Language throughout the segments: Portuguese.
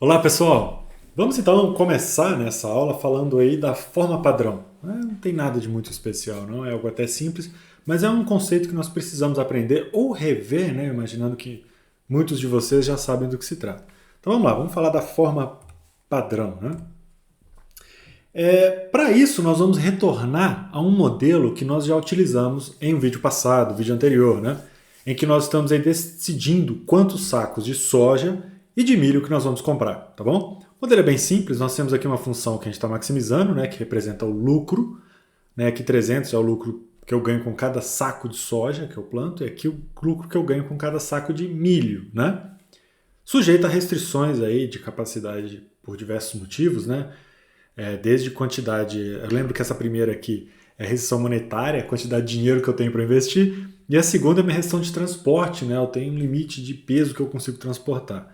Olá pessoal, vamos então começar nessa aula falando aí da forma padrão. Não tem nada de muito especial, não é algo até simples, mas é um conceito que nós precisamos aprender ou rever, né? Imaginando que muitos de vocês já sabem do que se trata. Então vamos lá, vamos falar da forma padrão, né? Para isso nós vamos retornar a um modelo que nós já utilizamos em um vídeo passado, vídeo anterior, né? Em que nós estamos aí decidindo quantos sacos de soja e de milho que nós vamos comprar, tá bom? O modelo é bem simples, nós temos aqui uma função que a gente está maximizando, né, que representa o lucro, né, aqui 300 é o lucro que eu ganho com cada saco de soja que eu planto, e aqui o lucro que eu ganho com cada saco de milho, né? Sujeito a restrições aí de capacidade por diversos motivos, né? Desde quantidade, eu lembro que essa primeira aqui é a restrição monetária, a quantidade de dinheiro que eu tenho para investir, e a segunda é a minha restrição de transporte, né? Eu tenho um limite de peso que eu consigo transportar.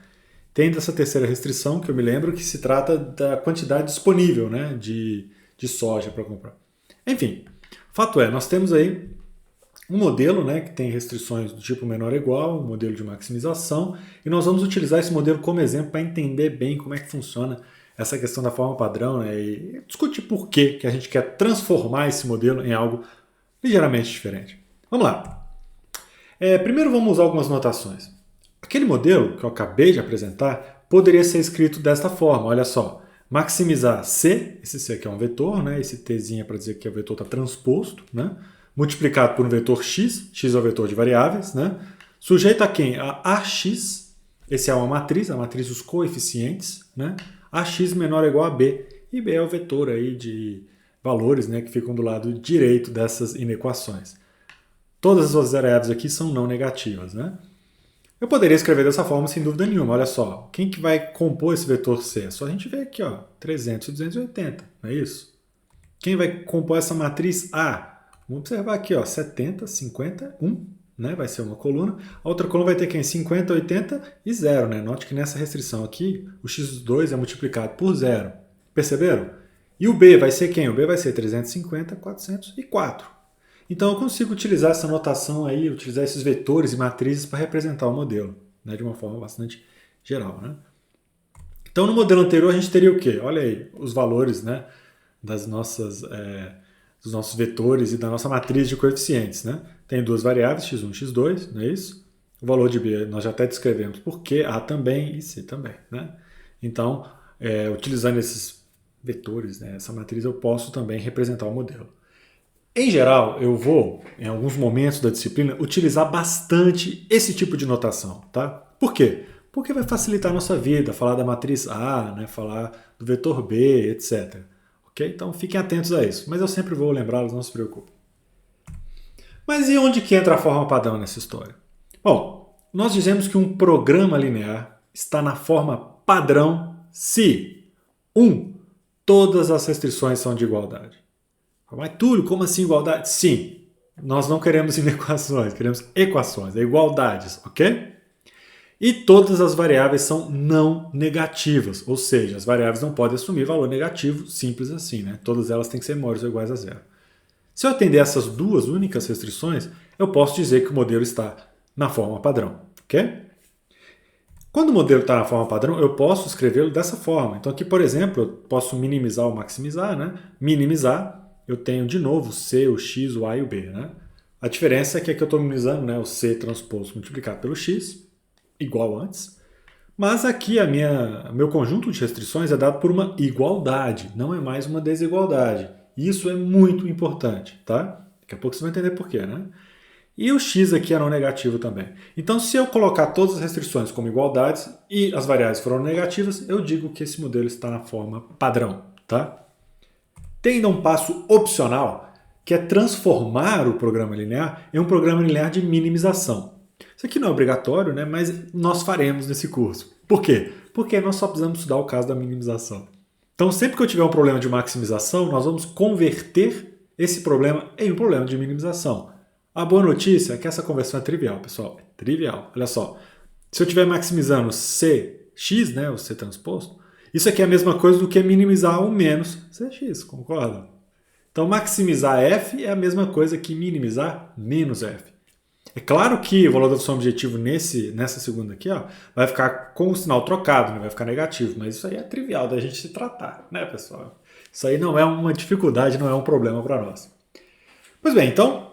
Tem dessa terceira restrição, que eu me lembro, que se trata da quantidade disponível, né, de soja para comprar. Enfim, fato é, nós temos aí um modelo, né, que tem restrições do tipo menor ou igual, um modelo de maximização, e nós vamos utilizar esse modelo como exemplo para entender bem como é que funciona essa questão da forma padrão, né, e discutir por que a gente quer transformar esse modelo em algo ligeiramente diferente. Vamos lá. Primeiro vamos usar algumas notações. Aquele modelo que eu acabei de apresentar poderia ser escrito desta forma, olha só. Maximizar C, esse C aqui é um vetor, né? Esse Tzinho é para dizer que o vetor está transposto, né? Multiplicado por um vetor X, X é o vetor de variáveis, né? Sujeito a quem? A AX, esse é uma matriz, a matriz dos coeficientes, né? AX menor ou igual a B, e B é o vetor aí de valores, né, que ficam do lado direito dessas inequações. Todas as suas variáveis aqui são não negativas, né? Eu poderia escrever dessa forma sem dúvida nenhuma. Olha só, quem que vai compor esse vetor C? É só a gente ver aqui, ó, 300 e 280, não é isso? Quem vai compor essa matriz A? Vamos observar aqui, ó, 70, 50, 1, né? Vai ser uma coluna. A outra coluna vai ter quem? 50, 80 e 0, né? Note que nessa restrição aqui, o x2 é multiplicado por 0. Perceberam? E o B vai ser quem? O B vai ser 350, 404. Então eu consigo utilizar essa notação aí, utilizar esses vetores e matrizes para representar o modelo, né, de uma forma bastante geral, né? Então no modelo anterior a gente teria o quê? Olha aí, os valores, né, dos nossos vetores e da nossa matriz de coeficientes, né? Tem duas variáveis, x1 e x2, não é isso? O valor de B nós já até descrevemos porque A também e C também, né? Então, utilizando esses vetores, né, essa matriz, eu posso também representar o modelo. Em geral, eu vou, em alguns momentos da disciplina, utilizar bastante esse tipo de notação, tá? Por quê? Porque vai facilitar a nossa vida, falar da matriz A, né, falar do vetor B, etc. Ok? Então fiquem atentos a isso. Mas eu sempre vou lembrá-los, não se preocupem. Mas e onde que entra a forma padrão nessa história? Bom, nós dizemos que um programa linear está na forma padrão se 1. Todas as restrições são de igualdade. Mas Túlio, como assim igualdade? Sim, nós não queremos inequações, queremos equações, igualdades, ok? E todas as variáveis são não negativas, ou seja, as variáveis não podem assumir valor negativo, simples assim, né? Todas elas têm que ser maiores ou iguais a zero. Se eu atender essas duas únicas restrições, eu posso dizer que o modelo está na forma padrão, ok? Quando o modelo está na forma padrão, eu posso escrevê-lo dessa forma. Então aqui, por exemplo, eu posso minimizar ou maximizar, né? Minimizar, eu tenho de novo o C, o X, o A e o B, né? A diferença é que aqui eu estou minimizando, né, o C transposto multiplicado pelo X, igual antes. Mas aqui meu conjunto de restrições é dado por uma igualdade, não é mais uma desigualdade. Isso é muito importante, tá? Daqui a pouco você vai entender por quê, né? E o x aqui é não negativo também. Então, se eu colocar todas as restrições como igualdades e as variáveis foram negativas, eu digo que esse modelo está na forma padrão, tá? Tem ainda um passo opcional, que é transformar o programa linear em um programa linear de minimização. Isso aqui não é obrigatório, né? Mas nós faremos nesse curso. Por quê? Porque nós só precisamos estudar o caso da minimização. Então, sempre que eu tiver um problema de maximização, nós vamos converter esse problema em um problema de minimização. A boa notícia é que essa conversão é trivial, pessoal. É trivial. Olha só. Se eu estiver maximizando Cx, né, o C transposto, isso aqui é a mesma coisa do que minimizar o menos Cx, concorda? Então, maximizar f é a mesma coisa que minimizar menos f. É claro que o valor da função objetivo nessa segunda aqui, ó, vai ficar com o sinal trocado, né? Vai ficar negativo, mas isso aí é trivial da gente se tratar, né, pessoal? Isso aí não é uma dificuldade, não é um problema para nós. Pois bem, então,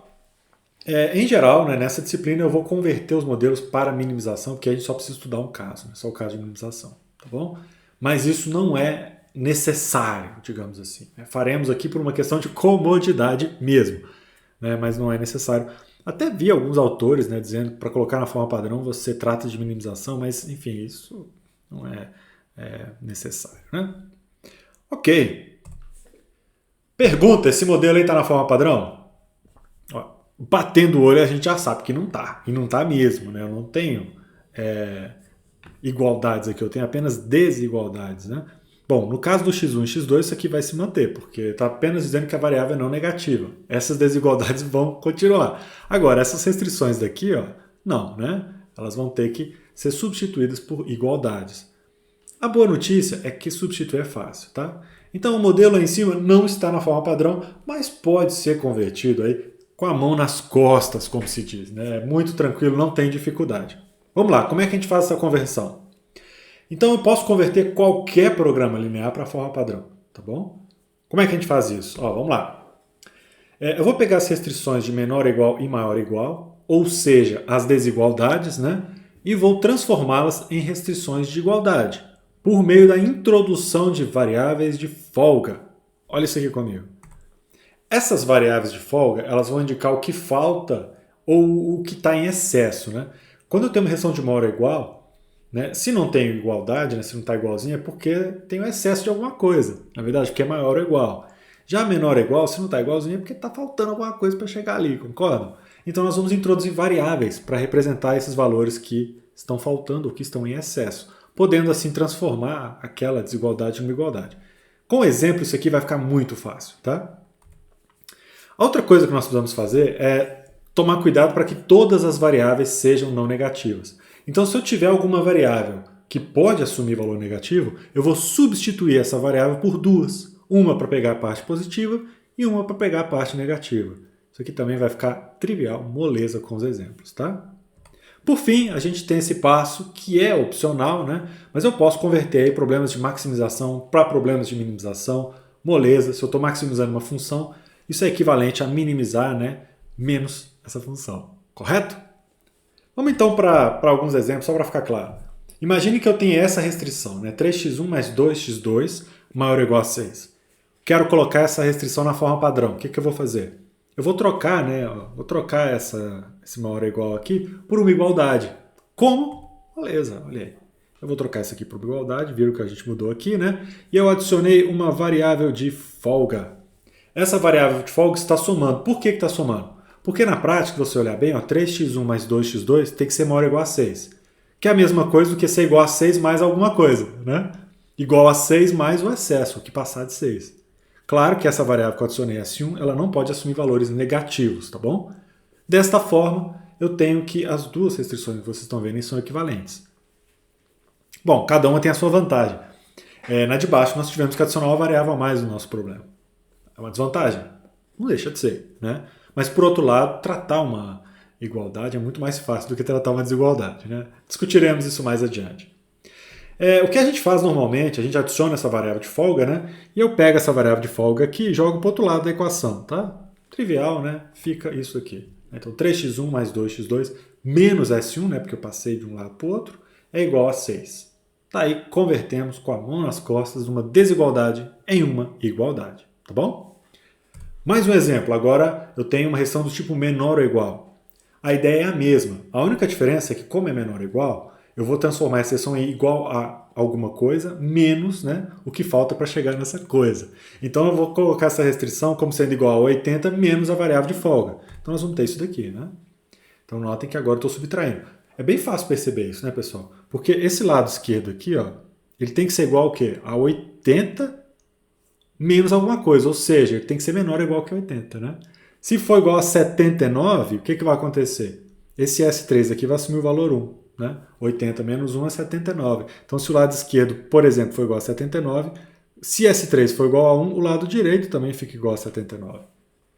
em geral, né, nessa disciplina eu vou converter os modelos para minimização, porque a gente só precisa estudar um caso, né, só o caso de minimização, tá bom? Mas isso não é necessário, digamos assim. Faremos aqui por uma questão de comodidade mesmo, né, mas não é necessário. Até vi alguns autores, né, dizendo que para colocar na forma padrão você trata de minimização, mas enfim, isso não é necessário, né? Ok. Pergunta, esse modelo aí está na forma padrão? Ó, batendo o olho a gente já sabe que não está, e não está mesmo, né? Eu não tenho igualdades aqui, eu tenho apenas desigualdades, né? Bom, no caso do x1 e x2 isso aqui vai se manter, porque está apenas dizendo que a variável é não negativa. Essas desigualdades vão continuar. Agora, essas restrições daqui, ó, não, né? Elas vão ter que ser substituídas por igualdades. A boa notícia é que substituir é fácil, tá? Então o modelo aí em cima não está na forma padrão, mas pode ser convertido aí com a mão nas costas, como se diz, né? É muito tranquilo, não tem dificuldade. Vamos lá, como é que a gente faz essa conversão? Então eu posso converter qualquer programa linear para a forma padrão, tá bom? Como é que a gente faz isso? Ó, vamos lá. Eu vou pegar as restrições de menor ou igual e maior ou igual, ou seja, as desigualdades, né? E vou transformá-las em restrições de igualdade, por meio da introdução de variáveis de folga. Olha isso aqui comigo. Essas variáveis de folga, elas vão indicar o que falta ou o que está em excesso, né? Quando eu tenho uma restrição de maior ou igual, né? Se não tem igualdade, né? Se não está igualzinho, é porque tem um excesso de alguma coisa. Na verdade, porque é maior ou igual. Já menor ou igual, se não está igualzinho, é porque está faltando alguma coisa para chegar ali, concordam? Então nós vamos introduzir variáveis para representar esses valores que estão faltando ou que estão em excesso, podendo assim transformar aquela desigualdade em uma igualdade. Com exemplo, isso aqui vai ficar muito fácil, tá? A outra coisa que nós precisamos fazer é tomar cuidado para que todas as variáveis sejam não negativas. Então, se eu tiver alguma variável que pode assumir valor negativo, eu vou substituir essa variável por duas. Uma para pegar a parte positiva e uma para pegar a parte negativa. Isso aqui também vai ficar trivial, moleza com os exemplos, tá? Por fim, a gente tem esse passo que é opcional, né? Mas eu posso converter aí problemas de maximização para problemas de minimização, moleza. Se eu estou maximizando uma função, isso é equivalente a minimizar, né, menos essa função, correto? Vamos então para alguns exemplos, só para ficar claro. Imagine que eu tenha essa restrição, né? 3x1 mais 2x2 maior ou igual a 6. Quero colocar essa restrição na forma padrão. O que eu vou fazer? Eu vou trocar, né? Vou trocar esse maior ou igual aqui por uma igualdade. Como? Beleza, olha aí. Eu vou trocar isso aqui por uma igualdade, viram que a gente mudou aqui, né? E eu adicionei uma variável de folga. Essa variável de folga está somando. Por que está somando? Porque na prática, se você olhar bem, ó, 3x1 mais 2x2 tem que ser maior ou igual a 6. Que é a mesma coisa do que ser igual a 6 mais alguma coisa, né? Igual a 6 mais o excesso, o que passar de 6. Claro que essa variável que eu adicionei S1, ela não pode assumir valores negativos, tá bom? Desta forma, eu tenho que as duas restrições que vocês estão vendo são equivalentes. Bom, cada uma tem a sua vantagem. Na de baixo, nós tivemos que adicionar uma variável a mais no nosso problema. É uma desvantagem? Não deixa de ser, né? Mas, por outro lado, tratar uma igualdade é muito mais fácil do que tratar uma desigualdade, né? Discutiremos isso mais adiante. O que a gente faz normalmente, a gente adiciona essa variável de folga, né? E eu pego essa variável de folga aqui e jogo para o outro lado da equação, tá? Trivial, né? Fica isso aqui. Então, 3x1 mais 2x2 menos S1, né? Porque eu passei de um lado para o outro, é igual a 6. Tá aí, convertemos com a mão nas costas uma desigualdade em uma igualdade, tá bom? Mais um exemplo, agora eu tenho uma restrição do tipo menor ou igual. A ideia é a mesma. A única diferença é que, como é menor ou igual, eu vou transformar essa restrição em igual a alguma coisa, menos, né, o que falta para chegar nessa coisa. Então eu vou colocar essa restrição como sendo igual a 80 menos a variável de folga. Então nós vamos ter isso daqui, né? Então notem que agora eu estou subtraindo. É bem fácil perceber isso, né, pessoal? Porque esse lado esquerdo aqui, ó, ele tem que ser igual ao quê? A 80 menos alguma coisa, ou seja, ele tem que ser menor ou igual que 80, né? Se for igual a 79, o que vai acontecer? Esse S3 aqui vai assumir o valor 1, né? 80 menos 1 é 79. Então, se o lado esquerdo, por exemplo, for igual a 79, se S3 for igual a 1, o lado direito também fica igual a 79.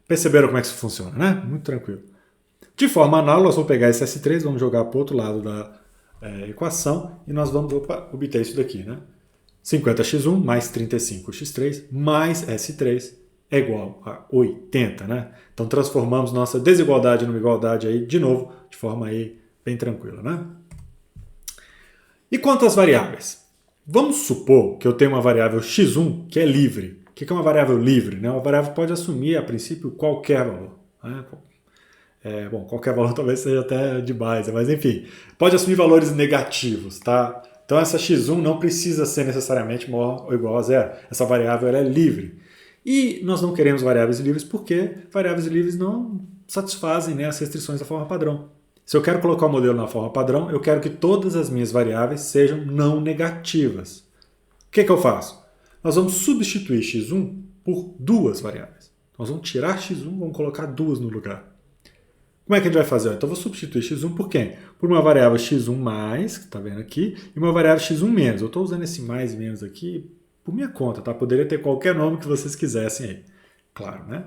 Perceberam como é que isso funciona, né? Muito tranquilo. De forma análoga, nós vamos pegar esse S3, vamos jogar para o outro lado da equação e nós vamos obter isso daqui, né? 50x1 mais 35x3 mais S3 é igual a 80, né? Então transformamos nossa desigualdade numa igualdade aí, de novo, de forma aí bem tranquila, né? E quanto às variáveis? Vamos supor que eu tenho uma variável x1 que é livre. O que é uma variável livre? Né? Uma variável pode assumir, a princípio, qualquer valor. Né? Bom, qualquer valor talvez seja até demais, mas enfim, pode assumir valores negativos, tá? Então essa x1 não precisa ser necessariamente maior ou igual a zero. Essa variável ela é livre. E nós não queremos variáveis livres porque variáveis livres não satisfazem, né, as restrições da forma padrão. Se eu quero colocar o modelo na forma padrão, eu quero que todas as minhas variáveis sejam não negativas. O que eu faço? Nós vamos substituir x1 por duas variáveis. Nós vamos tirar x1 e vamos colocar duas no lugar. Como é que a gente vai fazer? Então eu vou substituir x1 por quem? Por uma variável x1 mais, que está vendo aqui, e uma variável x1 menos. Eu estou usando esse mais e menos aqui por minha conta, tá? Poderia ter qualquer nome que vocês quisessem aí. Claro, né?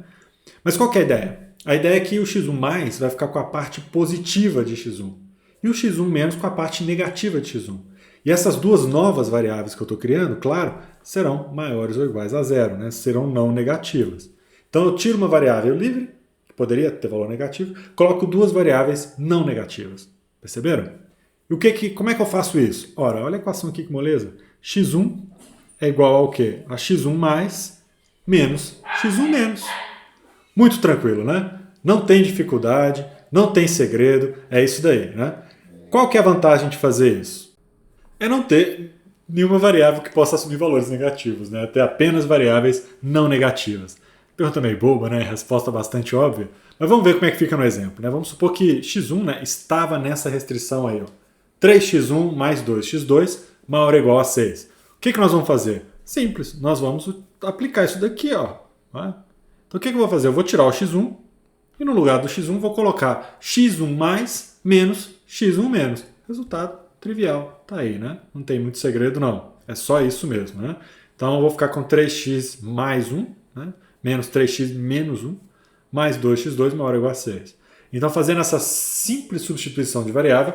Mas qual que é a ideia? A ideia é que o x1 mais vai ficar com a parte positiva de x1 e o x1 menos com a parte negativa de x1. E essas duas novas variáveis que eu estou criando, claro, serão maiores ou iguais a zero, né? Serão não negativas. Então eu tiro uma variável livre, que poderia ter valor negativo, coloco duas variáveis não negativas. Perceberam? E como é que eu faço isso? Ora, olha a equação aqui que moleza. x1 é igual ao quê? A x1 mais menos x1 menos. Muito tranquilo, né? Não tem dificuldade, não tem segredo, é isso daí, né? Qual que é a vantagem de fazer isso? É não ter nenhuma variável que possa assumir valores negativos, né? Ter apenas variáveis não negativas. Pergunta meio boba, né? Resposta bastante óbvia. Mas vamos ver como é que fica no exemplo, né? Vamos supor que x1, né, estava nessa restrição aí, ó. 3x1 mais 2x2 maior ou igual a 6. O que nós vamos fazer? Simples, nós vamos aplicar isso daqui, ó. Né? Então o que eu vou fazer? Eu vou tirar o x1 e no lugar do x1 vou colocar x1 mais menos x1 menos. Resultado trivial, tá aí, né? Não tem muito segredo não, é só isso mesmo, né? Então eu vou ficar com 3x mais 1, né? Menos 3x menos 1, mais 2x2 maior ou igual a 6. Então fazendo essa simples substituição de variável,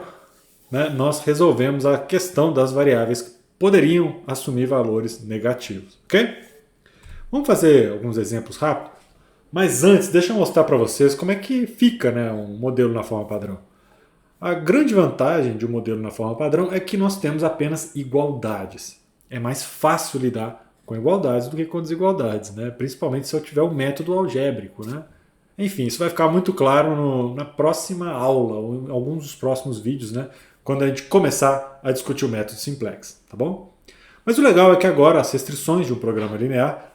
né, nós resolvemos a questão das variáveis que poderiam assumir valores negativos, ok? Vamos fazer alguns exemplos rápidos? Mas antes, deixa eu mostrar para vocês como é que fica, né, um modelo na forma padrão. A grande vantagem de um modelo na forma padrão é que nós temos apenas igualdades. É mais fácil lidar com igualdades do que com desigualdades, né? Principalmente se eu tiver o método algébrico, né? Enfim, isso vai ficar muito claro na próxima aula, ou em alguns dos próximos vídeos, né? Quando a gente começar a discutir o método simplex, tá bom? Mas o legal é que agora as restrições de um programa linear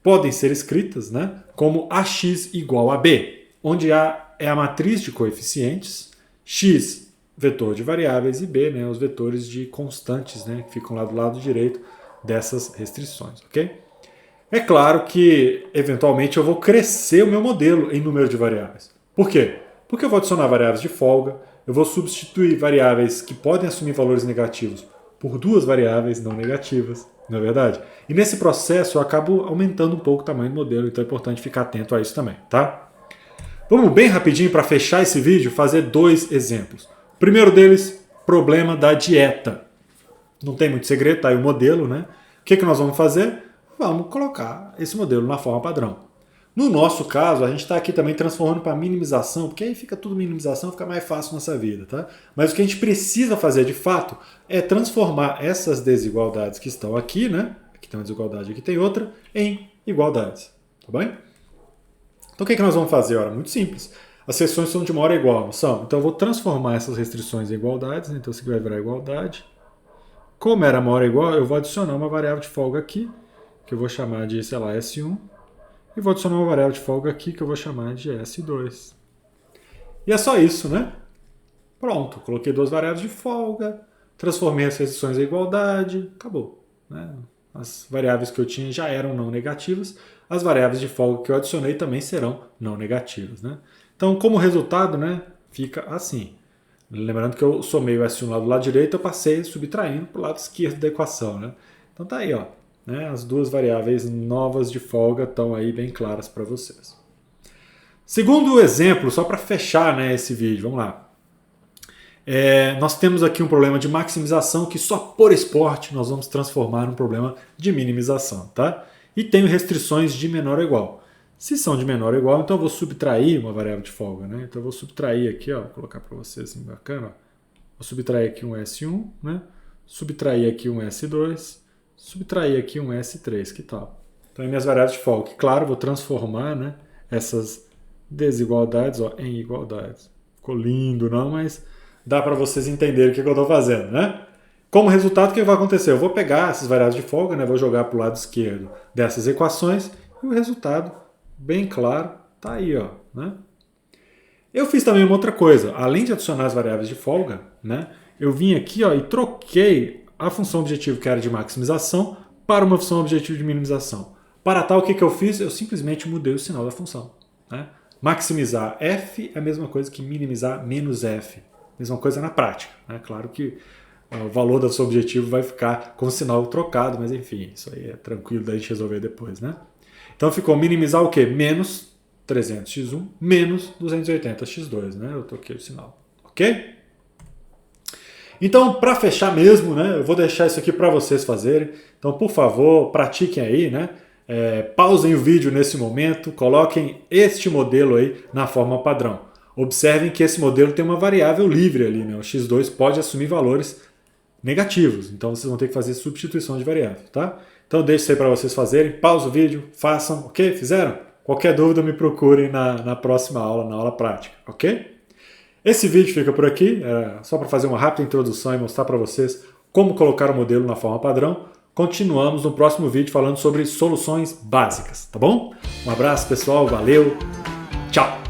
podem ser escritas, né, como ax igual a b, onde A é a matriz de coeficientes, x vetor de variáveis e b, né, os vetores de constantes, né, que ficam lá do lado direito dessas restrições, ok? É claro que, eventualmente, eu vou crescer o meu modelo em número de variáveis. Por quê? Porque eu vou adicionar variáveis de folga, eu vou substituir variáveis que podem assumir valores negativos por duas variáveis não negativas, não é verdade? E nesse processo eu acabo aumentando um pouco o tamanho do modelo, então é importante ficar atento a isso também, tá? Vamos bem rapidinho para fechar esse vídeo fazer dois exemplos. O primeiro deles, problema da dieta. Não tem muito segredo, tá aí o modelo, né? O que nós vamos fazer? Vamos colocar esse modelo na forma padrão. No nosso caso, a gente está aqui também transformando para minimização, porque aí fica tudo minimização, fica mais fácil nossa vida, tá? Mas o que a gente precisa fazer de fato é transformar essas desigualdades que estão aqui, né? Aqui tem uma desigualdade, aqui tem outra, em igualdades, tá bem? Então o que nós vamos fazer? Ora, muito simples. As seções são de maior ou igual, não são? Então eu vou transformar essas restrições em igualdades, então isso aqui vai virar igualdade. Como era maior ou igual, eu vou adicionar uma variável de folga aqui, que eu vou chamar de, sei lá, S1. E vou adicionar uma variável de folga aqui que eu vou chamar de S2. E é só isso, né? Pronto, coloquei duas variáveis de folga, transformei as restrições em igualdade, acabou, né? As variáveis que eu tinha já eram não negativas, as variáveis de folga que eu adicionei também serão não negativas, né? Então, como resultado, né, fica assim. Lembrando que eu somei o S1 lá do lado direito, eu passei subtraindo para o lado esquerdo da equação, né? Então tá aí, ó. Né? As duas variáveis novas de folga estão aí bem claras para vocês. Segundo exemplo, só para fechar, né, esse vídeo, vamos lá. Nós temos aqui um problema de maximização que só por esporte nós vamos transformar num problema de minimização, tá? E tenho restrições de menor ou igual. Se são de menor ou igual, então eu vou subtrair uma variável de folga, né? Então eu vou subtrair aqui, ó, vou colocar para vocês assim, bacana, ó. Vou subtrair aqui um S1, né? Subtrair aqui um S2, subtrair aqui um S3, que tal? Então, minhas variáveis de folga, que claro, vou transformar, né, essas desigualdades, ó, em igualdades. Ficou lindo, não? Mas dá para vocês entenderem o que eu estou fazendo, né? Como resultado, o que vai acontecer? Eu vou pegar essas variáveis de folga, né, vou jogar para o lado esquerdo dessas equações e o resultado, bem claro, está aí, ó, né? Eu fiz também uma outra coisa. Além de adicionar as variáveis de folga, né, eu vim aqui, ó, e troquei a função objetivo que era de maximização para uma função objetivo de minimização. Para tal, o que eu fiz? Eu simplesmente mudei o sinal da função, né? Maximizar f é a mesma coisa que minimizar menos f. Mesma coisa na prática, né? Claro que o valor do seu objetivo vai ficar com o sinal trocado, mas enfim, isso aí é tranquilo da gente resolver depois, né? Então ficou minimizar o quê? Menos 300x1 menos 280x2, né? Eu troquei o sinal, ok? Então, para fechar mesmo, né, eu vou deixar isso aqui para vocês fazerem. Então, por favor, pratiquem aí, né? Pausem o vídeo nesse momento, coloquem este modelo aí na forma padrão. Observem que esse modelo tem uma variável livre ali, né? O x2 pode assumir valores negativos, então vocês vão ter que fazer substituição de variável, tá? Então, eu deixo isso aí para vocês fazerem. Pausa o vídeo, façam, ok? Fizeram? Qualquer dúvida me procurem na próxima aula, na aula prática, ok? Esse vídeo fica por aqui, só para fazer uma rápida introdução e mostrar para vocês como colocar o modelo na forma padrão. Continuamos no próximo vídeo falando sobre soluções básicas, tá bom? Um abraço pessoal, valeu, tchau!